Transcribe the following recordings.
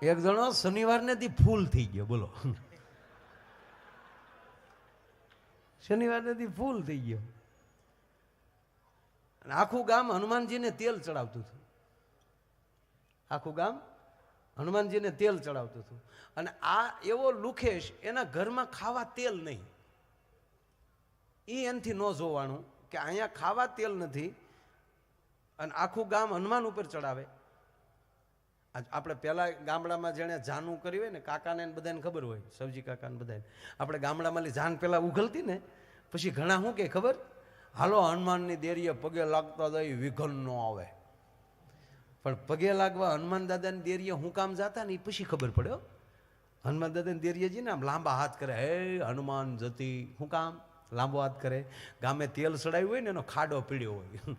એક જણો શનિવારને દી ફૂલ થઈ ગયો, બોલો. શનિવારને દી ફૂલ થઈ ગયો. આખું ગામ હનુમાનજીને તેલ ચડાવતું હતું. આખું ગામ હનુમાનજીને તેલ ચડાવતું હતું. અને આ એવો લુખેશ, એના ઘરમાં ખાવા તેલ નહીં. એ એનથી ન જોવાનું કે અહીંયા ખાવા તેલ નથી અને આખું ગામ હનુમાન ઉપર ચડાવે. આપણે પહેલા ગામડામાં જેને જાનું કર્યું હોય ને, કાકાને બધાને ખબર હોય, સવજી કાકાને બધાને, આપણે ગામડામાં જાન પેલા ઉઘલતી ને, પછી ઘણા શું કે ખબર, હાલો હનુમાનની દેરીએ પગે લાગતા દઈ વિઘન ન આવે. પણ પગે લાગવા હનુમાન દાદાની દેરીએ હું કામ જાતા ને એ પછી ખબર પડ્યો. હનુમાન દાદાની દેરીએ જઈને આમ લાંબા હાથ કરે, હે હનુમાન જતી, શું કામ લાંબો હાથ કરે? ગામે તેલ ચડાવ્યું હોય ને એનો ખાડો પીડ્યો હોય,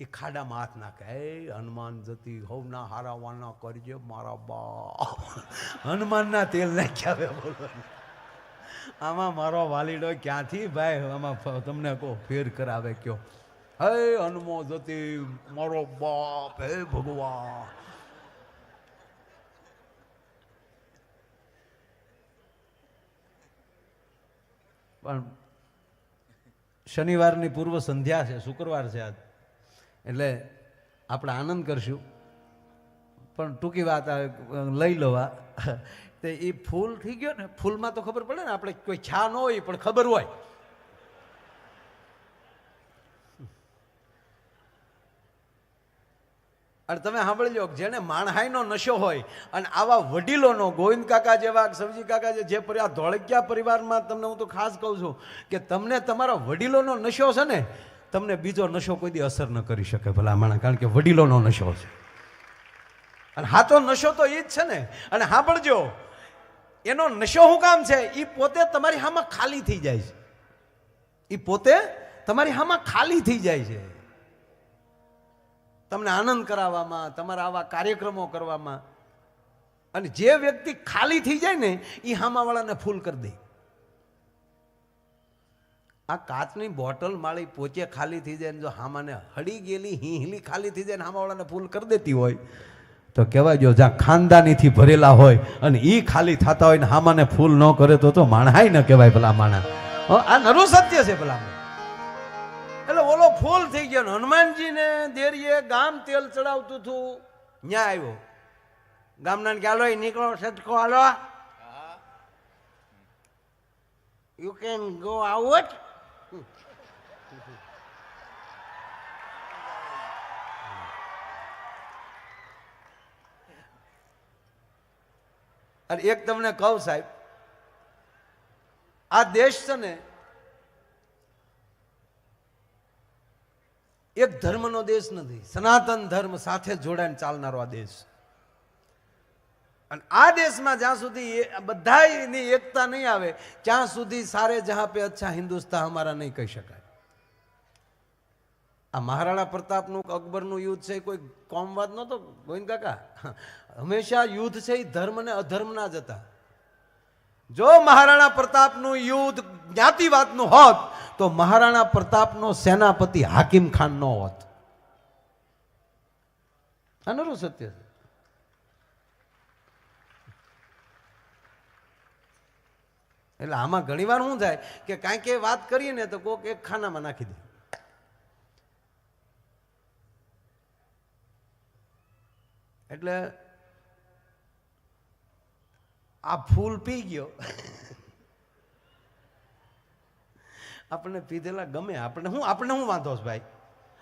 એ ખાડામાં હાથ નાખે, હે હનુમાન જતી હવના હારાવાના કરજે મારા બા. હનુમાનના તેલ નાખ્યા આવે, બોલો. આમાં મારો વાલીડો ક્યાંથી ભાઈ આમાં તમને કહો ફેર કરાવે કયો? હે હનુમો જતી મારો બાપ, હે ભગવાન. પણ શનિવારની પૂર્વ સંધ્યા છે, શુક્રવાર છે આજ, એટલે આપણે આનંદ કરશું. પણ ટૂંકી વાત લઈ લવા તે એ ફૂલ થઈ ગયો ને, ફૂલમાં તો ખબર પડે ને, આપણે કોઈ છા ન હોય પણ ખબર હોય. અને તમે સાંભળજો, જેને માણહાઈનો નશો હોય અને આવા વડીલોનો, ગોવિંદ કાકા જેવા, સવજી કાકા જે આ ધોળકિયા પરિવારમાં, તમને હું તો ખાસ કહું છું કે તમને તમારા વડીલોનો નશો છે ને, તમને બીજો નશો કોઈ દી અસર ન કરી શકે ભલા માણસ, કારણ કે વડીલોનો નશો છે. અને હાચો નશો તો એ જ છે ને. અને સાંભળજો, એનો નશો શું કામ છે? એ પોતે તમારી હામાં ખાલી થઈ જાય છે. એ પોતે તમારી હામાં ખાલી થઈ જાય છે, તમને આનંદ કરાવવામાં, તમારા આવા કાર્યક્રમો કરવામાં. અને જે વ્યક્તિ ખાલી થઈ જાય ને, એ હામાવાળાને ફૂલ કરી દે. આ કાચની બોટલ માળી પોચે ખાલી થઈ જાય ને, જો હામાને હળી ગયેલી હીહલી ખાલી થઈ જાય ને હામાવાળાને ફૂલ કરી દેતી હોય, તો કહેવાય જો જ્યાં ખાનદાનીથી ભરેલા હોય અને એ ખાલી થતા હોય ને હામાને ફૂલ ન કરે તો માણહાઈ ન કહેવાય ભલા માણા. આ નરું સત્ય છે ભલા. એટલે ઓલો ફૂલ થઈ ગયો ને, હનુમાનજીને દેરીએ ગામ તેલ ચડાવતું હતું, ન્યા આવ્યો. ગામના કે હાલો નીકળો, સટકો હાલો, યુ કેન ગો આઉટ. અને એક તમને કહું સાહેબ, આ દેશ છે ને એક ધર્મનો દેશ નથી, સનાતન ધર્મ સાથે જોડાઈને ચાલનારો આ દેશ. અને આ દેશમાં જ્યાં સુધી બધાની એકતા નહીં આવે ત્યાં સુધી સારે જહાં પે અચ્છા હિન્દુસ્તાન હમારા નહીં કહી શકાય. આ મહારાણા પ્રતાપનું, અકબરનું યુદ્ધ છે, કોઈ કોમવાદ નહોતો ગોવિંદ કાકા. હંમેશા યુદ્ધ છે એ ધર્મ ને અધર્મના જ હતા. જો મહારાણા પ્રતાપનું યુદ્ધ જ્ઞાતિવાદનું હોત તો મહારાણા પ્રતાપનો સેનાપતિ હાકિમ ખાન નો હોત. આનું સત્ય છે. એટલે આમાં ઘણી વાર શું થાય કે કાંઈક એ વાત કરીએ ને તો કોઈક એક ખાનામાં નાખી દે. એટલે આ ફૂલ પી ગયો, આપણને પીધેલા ગમે, આપણે શું વાંધો છે ભાઈ?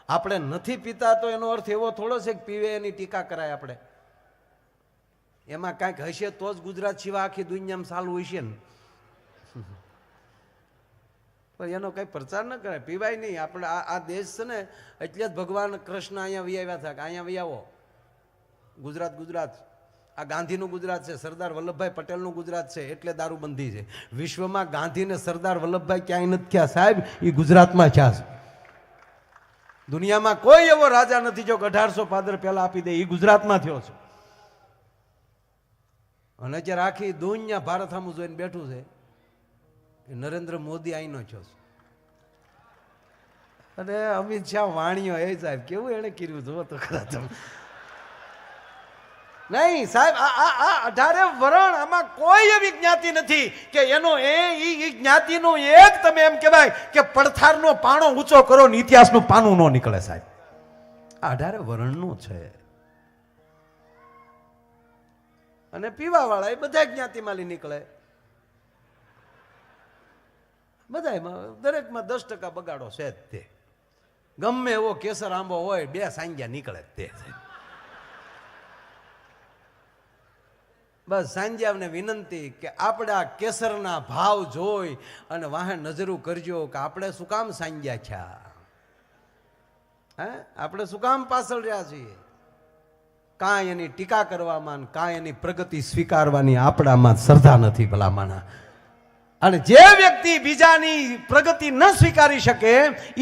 આપણે નથી પીતા તો એનો અર્થ એવો થોડો છે કે પીવે એની ટીકા કરાય. આપણે એમાં કાંઈક હશે તો જ ગુજરાત સિવાય આખી દુનિયામાં ચાલુ હશે ને. પણ એનો કઈ પ્રચાર ન કરાય, પીવાય નહીં. આપણે આ દેશ છે ને, એટલે જ ભગવાન કૃષ્ણ અહીંયા આવ્યા હતા કે અહીંયા વી આવો. ગુજરાત આ ગાંધીનું ગુજરાત છે, સરદાર વલ્લભભાઈ પટેલનું ગુજરાત છે, એટલે દારૂબંધી છે. વિશ્વમાં ગાંધી ને સરદાર વલ્લભભાઈ ક્યાંય નથી થયા સાહેબ, એ ગુજરાતમાં થયા છે. દુનિયામાં કોઈ એવો રાજા નથી જો 1800 પાદર પહેલા આપી દે, એ ગુજરાતમાં થયો છે. અને અત્યારે આખી દુનિયા ભારત સામું જોઈને બેઠું છે કે નરેન્દ્ર મોદી અહીંનો થયો છે. અને અમિત શાહ વાણીઓ, એ સાહેબ કેવું એને કર્યું, જુઓ તો ખરા તમે. નહીં સાહેબ, આ 18 વરણ આમાં કોઈ એવી જ્ઞાતિ નથી કે એનો એ જ્ઞાતિનું એક તમે એમ કહેવાય કે પડથારનો પાણો ઊંચો કરો ને ઇતિહાસનું પાનું ન નીકળે સાહેબ. આ 18 વરણનું છે. અને પીવા વાળા એ બધા જ્ઞાતિમાં નીકળે, બધામાં દરેકમાં 10% બગાડો છે જ તે. ગમે એવો કેસર આંબો હોય 2 સાંજ્યા નીકળે જ તે. બસ સાંજ્યાને વિનંતી કે આપણે આ કેસરના ભાવ જોઈ અને વાહે નજરું કરજો કે આપણે શું કામ સાંજ્યા છા, હે આપણે શું કામ પાછળ રહ્યા છીએ. કાંઈ એની ટીકા કરવામાં, કાંઈ એની પ્રગતિ સ્વીકારવાની આપણામાં શ્રદ્ધા નથી ભલામાના. અને જે વ્યક્તિ બીજાની પ્રગતિ ન સ્વીકારી શકે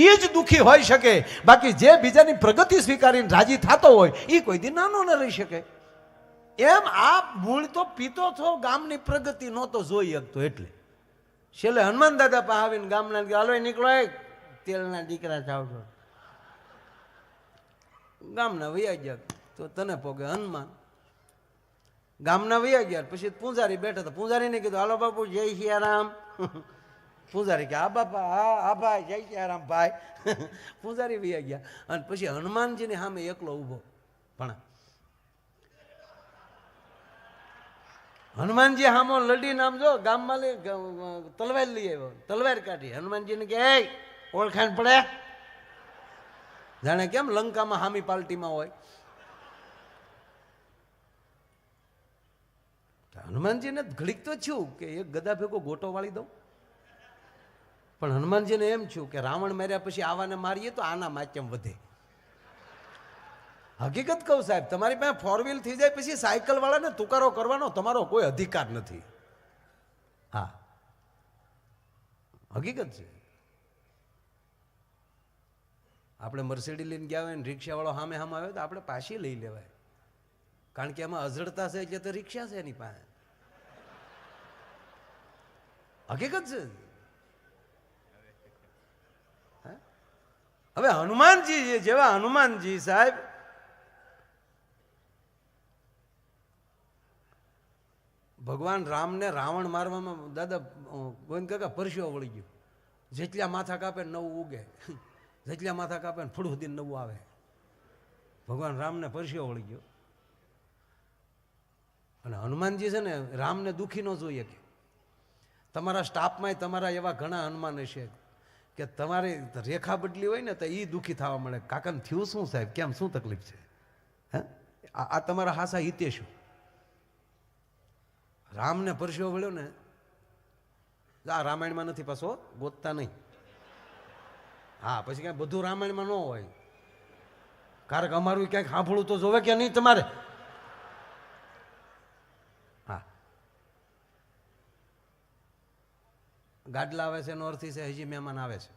એ જ દુઃખી હોઈ શકે. બાકી જે બીજાની પ્રગતિ સ્વીકારીને રાજી થતો હોય એ કોઈ દી નાનો ન રહી શકે. એમ આ મૂળ તો પીતો છો, ગામની પ્રગતિ નહોતો જોઈ શકતો. એટલે છેલ્લે હનુમાન દાદા પાસે આવીને ગામના હાલો નીકળો, તેલના દીકરા જાવ છો. ગામના વૈયા ગયા તો તને પોગે હનુમાન. ગામના વૈયા ગયા પછી પૂંજારી બેઠા હતા. પૂંજારીને કીધું હાલો બાપુ જય સિયારામ. પૂંજારી કે હા બાપા, હા ભાઈ જય સિયારામ ભાઈ. પૂંજારી વૈયા ગયા અને પછી હનુમાનજીની સામે એકલો ઊભો. પણ હનુમાનજી હામો લડીને આમ જો ગામમાં તલવાર લઈ આવ્યો, તલવાર કાઢી. હનુમાનજીને કે ઓળખાણ પડે, જાણે કેમ લંકામાં હામી પાર્ટીમાં હોય. હનુમાનજીને ઘડીક તો થયું કે એક ગદા ભેગો ગોટો વાળી દઉં, પણ હનુમાનજીને એમ થયું કે રાવણ માર્યા પછી આવાને મારીએ તો આના માધ્યમ વધે. હકીકત કહું સાહેબ, તમારી પાસે 4 વ્હીલ થઈ જાય પછી સાયકલ વાળાને તુકારો કરવાનો તમારો કોઈ અધિકાર નથી. હા, હકીકત છે. આપણે મર્સિડીઝ લઈને ગયા હોય ને રિક્ષા વાળો સામે સામે આવે તો આપણે પાછી લઈ લેવાય, કારણ કે એમાં અજડતા છે એટલે તો રિક્ષા છે એની પાસે. હકીકત છે. હવે હનુમાનજી જેવા હનુમાનજી સાહેબ ભગવાન રામને રાવણ મારવામાં દાદા ગોવિંદ કાકા પરસ્યો વળી ગયો. જેટલા માથા કાપે નવું ઉગે, જેટલા માથા કાપે ને ફૂડ સુધી નવું આવે. ભગવાન રામને પરસ્યો વળી ગયો. અને હનુમાનજી છે ને રામને દુઃખી ન જોઈએ. કે તમારા સ્ટાફમાં તમારા એવા ઘણા હનુમાન હશે કે તમારી રેખા બદલી હોય ને તો એ દુઃખી થવા મળે. કાકાને થયું શું સાહેબ, કેમ શું તકલીફ છે? હે, આ તમારા હાસા હિતે શું? રામને પરસ્યો વળ્યો ને, આ રામાયણમાં નથી પાછો, ગોતતા નહીં. હા, પછી ક્યાંય બધું રામાયણમાં ન હોય. કારણ કે અમારું ક્યાંક સાંભળવું તો જોવે કે નહીં તમારે. હા, ગાડલા આવે છે એનો અર્થ છે હજી મહેમાન આવે છે.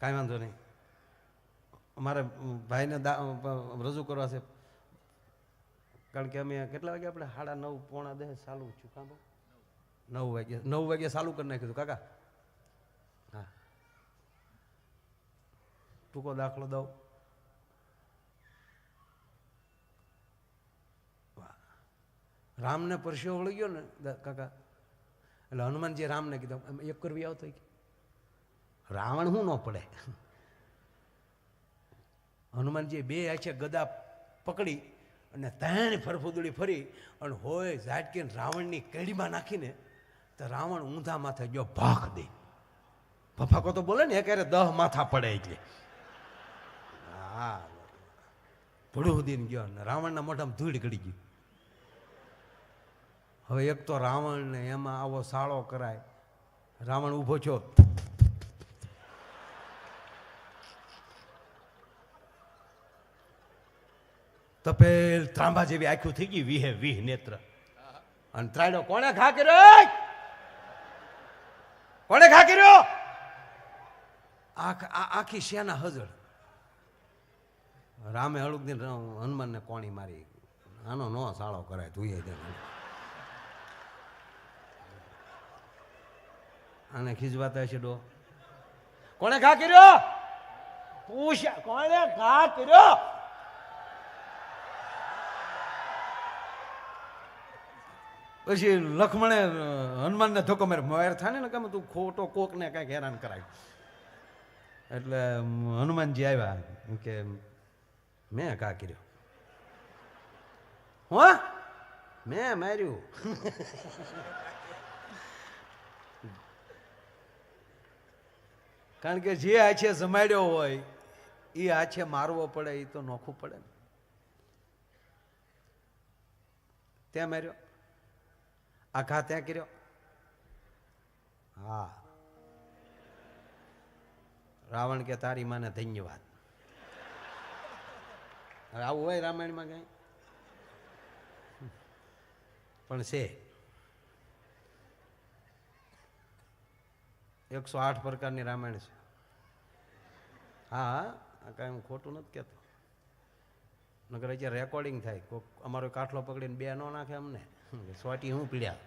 કાંઈ વાંધો નહીં, અમારે ભાઈને રજૂ કરવા છે. કારણ કે અમે કેટલા વાગે આપણે 9:30 પોણા 10 ચાલુ છું. કામ 9 વાગે ચાલુ કરી નાખ્યું કાકા. હા, ટૂંકો દાખલો દઉં. રામને પરસ્યો વળી ગયો ને કાકા, એટલે હનુમાનજી રામને કીધું એક કરવી આવતો. રાવણ શું ન પડે. હનુમાનજી 2 આંખે ગદા પકડી અને ત્રણ ફરફુદડી ફરી અને હોય ઝાટકીને રાવણની કડીમાં નાખીને તો રાવણ ઊંધા માથે ગયો ભાગ દે. ફફાકો તો બોલે ને એ ક્યારે 10 માથા પડે એટલે. હા, ભડું દીને ગયો ને રાવણના મોઢામાં ધૂળ ગળી ગઈ. હવે એક તો રાવણને એમાં આવો સાળો કરાય. રાવણ ઊભો છો, તપેલ ત્રાંબા જેવી આંખું થઈ ગઈ, 20 નેત્ર. અને ત્રાડો કોણે ઘા કર્યો? કોણે ઘા કર્યો? આખી સેના હજળ. રામે હળુકદીન હનુમાનને કોણી મારી. આનો નો સાળો કરાય, તું આને ખીજવાતા હશે ડો. કોણે ઘા કર્યો? પૂછ્યા કોણે ઘા કર્યો? પછી લક્ષ્મણે હનુમાનને ધોકો માર્યો, મોર થાય ને કે તું ખોટો કોકને કાંઈક હેરાન કરાય. એટલે હનુમાનજી આવ્યા કે મેં કા કર્યો, હો મેં માર્યું. કારણ કે જે આછે જમાડ્યો હોય એ આછે મારવો પડે, એ તો નોખું પડે ને. ત્યાં માર્યો, આ ઘા ત્યાં કર્યો. હા, રાવણ કે તારી માને ધન્યવાદ. આવું હોય રામાયણમાં કઈ? પણ છે 108 પ્રકારની રામાયણ છે. હા, કાંઈ હું ખોટું નથી કહેતો. નકર અત્યારે રેકોર્ડિંગ થાય, કોઈક અમારો કાઠલો પકડીને બે નો નાખે અમને, સોટી હું પીડ્યા.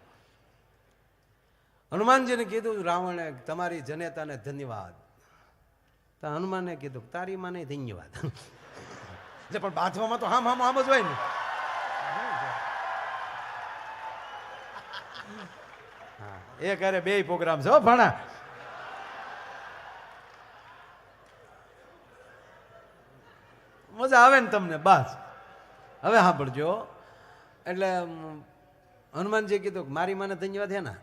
હનુમાનજીને કીધું રાવણે તમારી જનેતાને ધન્યવાદ. તો હનુમાને કીધું તારી માને ધન્યવાદ. એટલે પણ બાથવામાં તો આમ જ હોય ને. હા, એ કરે બે પ્રોગ્રામ છે ભણા. મજા આવે ને તમને બસ. હવે સાંભળજો. એટલે હનુમાનજી કીધું મારી માને ધન્યવાદ હે ને.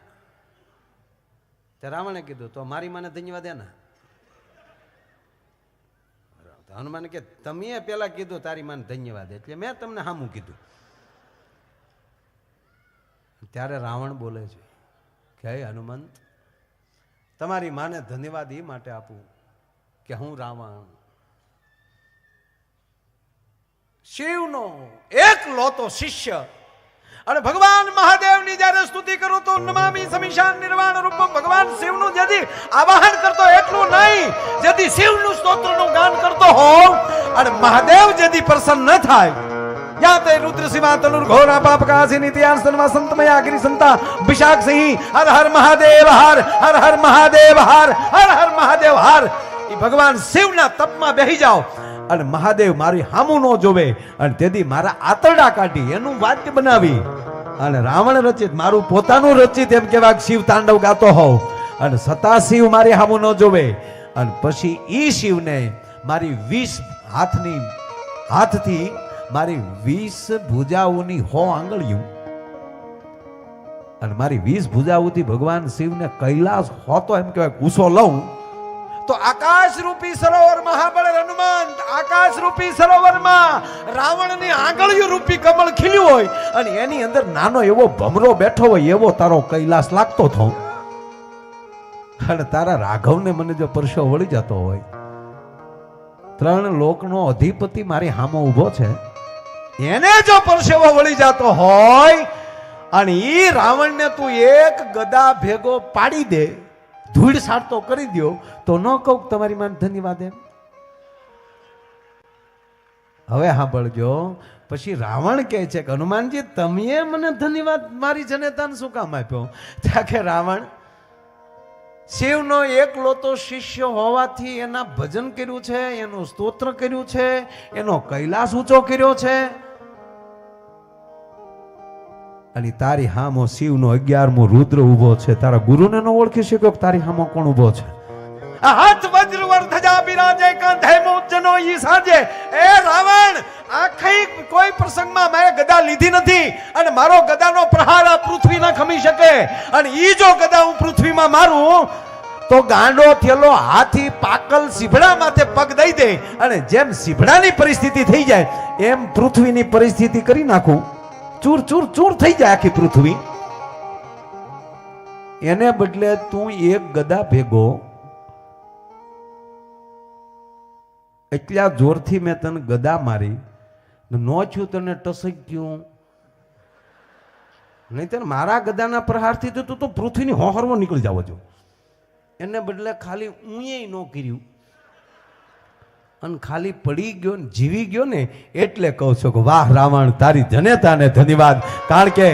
રાવણે કીધું તો મારી માને ધન્યવાદ હે ને. હનુમાન કે તમે પેલા કીધું તારી માને ધન્યવાદ, એટલે મેં તમને સામું કીધું. ત્યારે રાવણ બોલે છે કે હે હનુમંત, તમારી માને ધન્યવાદ એ માટે આપું કે હું રાવણ શિવનો એકલોતો શિષ્ય અને ભગવાન મહાદેવની જ્યારે સ્તુતિ કરું તો નમામિ સમીશાન નિર્વાણ રૂપમ ભગવાન શિવનું જેથી આવાહન કરતો એટલું નહીં, જેથી શિવનું સ્તોત્રનું ગાન કરતો હોઉં અને મહાદેવ જેથી પ્રસન્ન ન થાય. યાતે રુદ્ર શિવા તનુર ઘોરા પાપ કાસી નિત્યાન સન્વા સંતમયા ગિરી સંતા વિશાખ સિંહ હર હર મહાદેવ હર હર હર મહાદેવ હર હર હર મહાદેવ હર. એ ભગવાન શિવના તપમાં બેહી જાઓ અને મહાદેવ મારી હામું ન જોવે અને તેથી મારા આતરડા કાઢી એનું વાદ્ય બનાવી અને રાવણ રચિત મારું પોતાનું રચિત એમ કેવા શિવ તાંડવ ગાતો હોઉં અને સતા શિવ મારી હામું ન જોવે અને પછી ઈ શિવને મારી 20 હાથથી મારી 20 ભુજાઓની 100 આંગળીઓ અને મારી 20 ભુજાઓથી ભગવાન શિવને કૈલાસ હોતો એમ કહેવાય ગુસ્સો લઉં તો આકાશ રૂપી સરોવર મહાબળ હનુમાન આકાશ રૂપી સરોવરમાં રાવણની આંગળીઓ રૂપી કમળ ખીલ્યું હોય અને એની અંદર નાનો એવો ભમરો બેઠો હોય એવો તારો કૈલાસ લાગતો થો. અને તારા રાઘવને મને જો પરસો વળી જતો હોય, 3 લોકનો અધિપતિ મારી સામે ઊભો છે, એને જો પરસેવો વળી જતો હોય અને ઈ રાવણને તું એક ગદા ભેગો પાડી દે, ધૂળ સાડતો કરી દો તો ન કહું તમારી માન ધન્યવાદ એમ. હવે સાંભળજો. પછી રાવણ કહે છે કે હનુમાનજી તમે મને ધન્યવાદ મારી જનેતાને શું કામ આપ્યો? ત્યાં કે રાવણ શિવનો એકલોતો શિષ્ય હોવાથી એના ભજન કર્યું છે, એનું સ્તોત્ર કર્યું છે, એનો કૈલાસ ઊંચો કર્યો છે અને તારી હામો શિવનો 11મો રુદ્ર ઉભો છે. તારા ગુરુને ન ઓળખી શક્યો કે તારી હામો કોણ ઉભો છે? હાથ વજ્ર વર ધજા બિરાજે કંધે મોજનો ઈ સાજે. એ રાવણ, આખી કોઈ પ્રસંગમાં મેં ગદા લીધી નથી અને મારો ગદાનો પ્રહાર આ પૃથ્વી ન ખમી શકે અને ઈ જો ગદા હું પૃથ્વીમાં મારું તો ગાંડો થયેલો હાથી પાકલ સીભડા માથે પગ દઈ દે અને જેમ સીભડાની પરિસ્થિતિ થઈ જાય એમ પૃથ્વીની પરિસ્થિતિ કરી નાખું. ચૂર ચૂર ચૂર થઈ જાય આખી પૃથ્વી. એને બદલે તું એક ગદા ભેગો એટલા જોરથી મેં તને ગદા મારી નો છું તને ટસક ગયું નહીં તને મારા ગદાના પ્રહારથી તો તું પૃથ્વીની હોહરવો નીકળી જાવ છો. એને બદલે ખાલી ઊંયે ન કર્યું અને ખાલી પડી ગયો ને જીવી ગયો ને એટલે કહું છું કે વાહ રાવણ તારી જનેતાને ધન્યવાદ. કારણ કે